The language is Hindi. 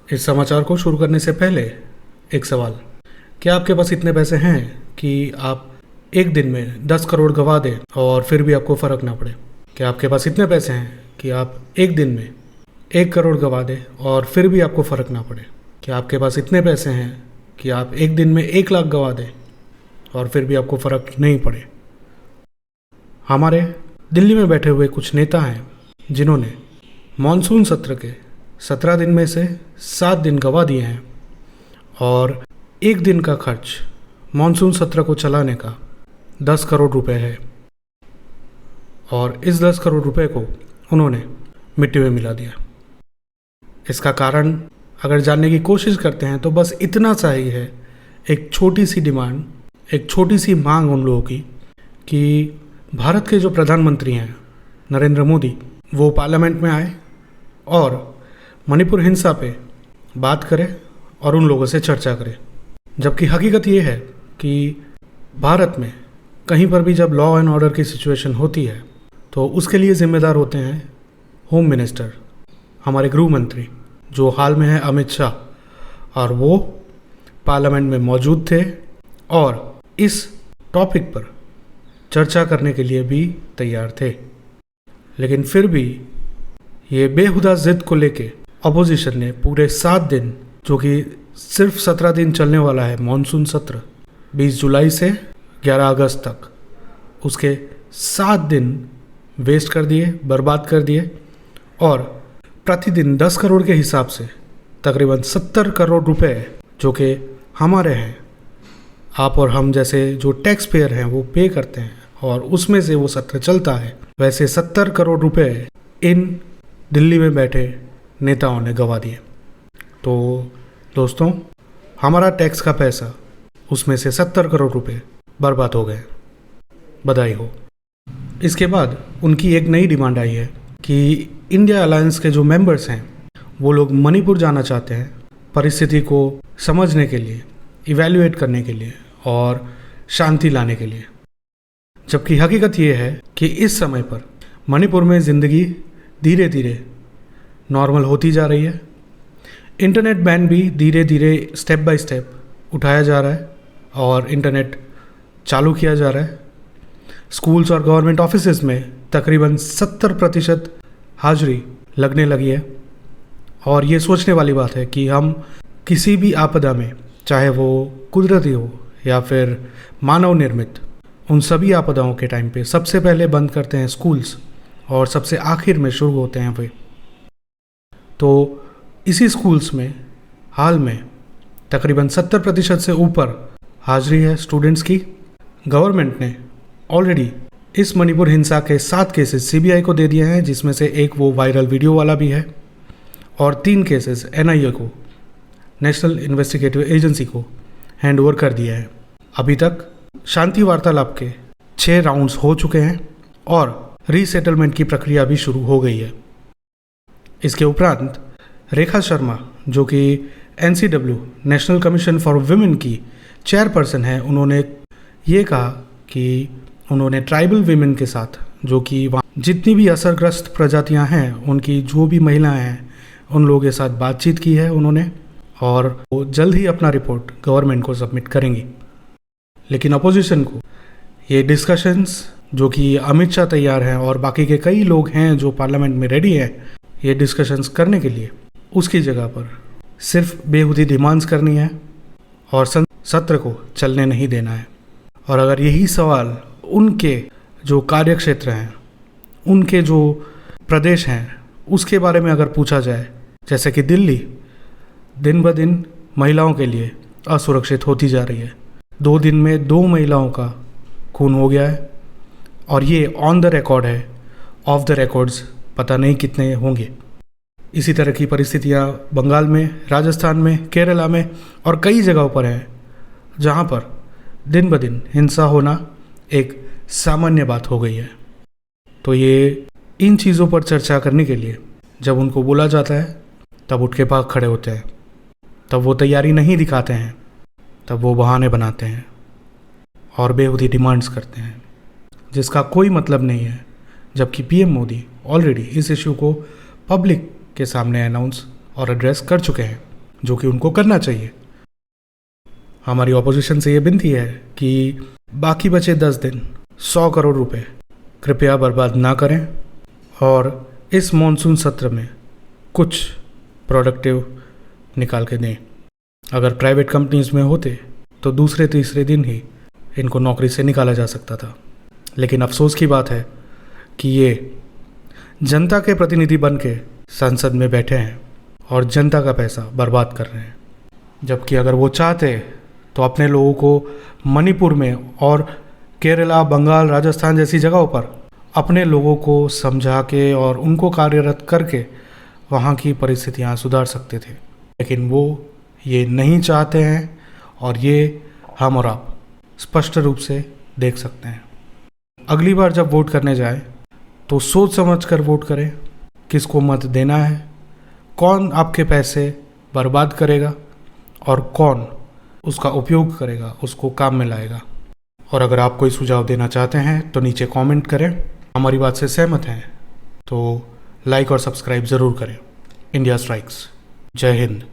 इस समाचार को शुरू करने से पहले एक सवाल। क्या आपके पास इतने पैसे हैं कि आप एक दिन में 10 करोड़ गंवा दें और फिर भी आपको फ़र्क ना पड़े? क्या आपके पास इतने पैसे हैं कि आप एक दिन में 1 करोड़ गंवा दें और फिर भी आपको फ़र्क ना पड़े? क्या आपके पास इतने पैसे हैं कि आप एक दिन में 1 लाख गंवा दें और फिर भी आपको फ़र्क नहीं पड़े? हमारे दिल्ली में बैठे हुए कुछ नेता हैं जिन्होंने मॉनसून सत्र के 17 दिन में से 7 दिन गंवा दिए हैं और एक दिन का खर्च मॉनसून सत्र को चलाने का 10 करोड़ रुपए है और इस 10 करोड़ रुपए को उन्होंने मिट्टी में मिला दिया। इसका कारण अगर जानने की कोशिश करते हैं तो बस इतना सा ही है, एक छोटी सी डिमांड, एक छोटी सी मांग उन लोगों की कि भारत के जो प्रधानमंत्री हैं नरेंद्र मोदी, वो पार्लियामेंट में आए और मणिपुर हिंसा पे बात करें और उन लोगों से चर्चा करें। जबकि हकीकत ये है कि भारत में कहीं पर भी जब लॉ एंड ऑर्डर की सिचुएशन होती है तो उसके लिए ज़िम्मेदार होते हैं होम मिनिस्टर, हमारे गृह मंत्री, जो हाल में है अमित शाह, और वो पार्लियामेंट में मौजूद थे और इस टॉपिक पर चर्चा करने के लिए भी तैयार थे। लेकिन फिर भी ये बेहुदा जिद को लेके अपोजिशन ने पूरे 7 दिन, जो कि सिर्फ 17 दिन चलने वाला है मॉनसून सत्र 20 जुलाई से 11 अगस्त तक, उसके 7 दिन वेस्ट कर दिए, बर्बाद कर दिए और प्रतिदिन 10 करोड़ के हिसाब से तकरीबन 70 करोड़ रुपए जो कि हमारे हैं, आप और हम जैसे जो टैक्स पेयर हैं वो पे करते हैं और उसमें से वो सत्र चलता है। वैसे 70 करोड़ रुपए इन दिल्ली में बैठे नेताओं ने गंवा दिए। तो दोस्तों, हमारा टैक्स का पैसा, उसमें से 70 करोड़ रुपए बर्बाद हो गए। बधाई हो। इसके बाद उनकी एक नई डिमांड आई है कि इंडिया अलायंस के जो मेंबर्स हैं वो लोग मणिपुर जाना चाहते हैं परिस्थिति को समझने के लिए, इवैल्यूएट करने के लिए और शांति लाने के लिए। जबकि हकीकत ये है कि इस समय पर मणिपुर में ज़िंदगी धीरे धीरे नॉर्मल होती जा रही है। इंटरनेट बैन भी धीरे धीरे स्टेप बाय स्टेप उठाया जा रहा है और इंटरनेट चालू किया जा रहा है। स्कूल्स और गवर्नमेंट ऑफिसेज में तकरीबन 70% हाजिरी लगने लगी है। और ये सोचने वाली बात है कि हम किसी भी आपदा में, चाहे वो कुदरती हो या फिर मानव निर्मित, उन सभी आपदाओं के टाइम पे सबसे पहले बंद करते हैं स्कूल्स और सबसे आखिर में शुरू होते हैं वे। तो इसी स्कूल्स में हाल में तकरीबन 70% से ऊपर हाजिरी है स्टूडेंट्स की। गवर्नमेंट ने ऑलरेडी इस मणिपुर हिंसा के 7 केसेस सीबीआई को दे दिए हैं, जिसमें से एक वो वायरल वीडियो वाला भी है, और 3 केसेस एनआईए को, नेशनल इन्वेस्टिगेटिव एजेंसी को हैंड ओवर कर दिया है। अभी तक शांति वार्तालाप के 6 राउंड्स हो चुके हैं और रीसेटलमेंट की प्रक्रिया भी शुरू हो गई है। इसके उपरांत रेखा शर्मा, जो कि NCW national commission for women की चेयरपर्सन है, उन्होंने ये कहा कि उन्होंने ट्राइबल वीमेन के साथ, जो कि वहाँ जितनी भी असरग्रस्त प्रजातियाँ हैं, उनकी जो भी महिलाएं हैं, उन लोगों के साथ बातचीत की है उन्होंने, और वो जल्द ही अपना रिपोर्ट गवर्नमेंट को सबमिट करेंगी। लेकिन अपोजिशन को ये डिस्कशंस, जो कि अमित शाह तैयार हैं और बाकी के कई लोग हैं जो पार्लियामेंट में रेडी हैं ये डिस्कशंस करने के लिए, उसकी जगह पर सिर्फ बेहुदी डिमांड्स करनी है और सत्र को चलने नहीं देना है। और अगर यही सवाल उनके जो कार्यक्षेत्र हैं, उनके जो प्रदेश हैं, उसके बारे में अगर पूछा जाए, जैसे कि दिल्ली दिन ब दिन महिलाओं के लिए असुरक्षित होती जा रही है। 2 दिन में 2 महिलाओं का खून हो गया है और ये ऑन द रिकॉर्ड है, ऑफ द रिकॉर्ड्स पता नहीं कितने होंगे। इसी तरह की परिस्थितियाँ बंगाल में, राजस्थान में, केरला में और कई जगहों पर हैं, जहाँ पर दिन ब दिन हिंसा होना एक सामान्य बात हो गई है। तो ये इन चीज़ों पर चर्चा करने के लिए जब उनको बोला जाता है तब उठ के भाग खड़े होते हैं, तब वो तैयारी नहीं दिखाते हैं, तब वो बहाने बनाते हैं और बेहुदी डिमांड्स करते हैं, जिसका कोई मतलब नहीं है। जबकि पीएम मोदी ऑलरेडी इस इशू को पब्लिक के सामने अनाउंस और एड्रेस कर चुके हैं। जो कि उनको करना चाहिए। हमारी ऑपोजिशन से ये विनती है कि बाकी बचे 10 दिन 100 करोड़ रुपए कृपया बर्बाद ना करें और इस मॉनसून सत्र में कुछ प्रोडक्टिव निकाल के दें। अगर प्राइवेट कंपनीज में होते तो दूसरे तीसरे दिन ही इनको नौकरी से निकाला जा सकता था, लेकिन अफसोस की बात है कि ये जनता के प्रतिनिधि बन के संसद में बैठे हैं और जनता का पैसा बर्बाद कर रहे हैं। जबकि अगर वो चाहते तो अपने लोगों को मणिपुर में और केरला, बंगाल, राजस्थान जैसी जगहों पर अपने लोगों को समझा के और उनको कार्यरत करके वहाँ की परिस्थितियाँ सुधार सकते थे, लेकिन वो ये नहीं चाहते हैं और ये हम और आप स्पष्ट रूप से देख सकते हैं। अगली बार जब वोट करने जाए तो सोच समझ कर वोट करें, किसको मत देना है, कौन आपके पैसे बर्बाद करेगा और कौन उसका उपयोग करेगा, उसको काम में लाएगा। और अगर आप कोई सुझाव देना चाहते हैं तो नीचे कमेंट करें। हमारी बात से सहमत हैं तो लाइक और सब्सक्राइब ज़रूर करें। India strikes. जय हिंद।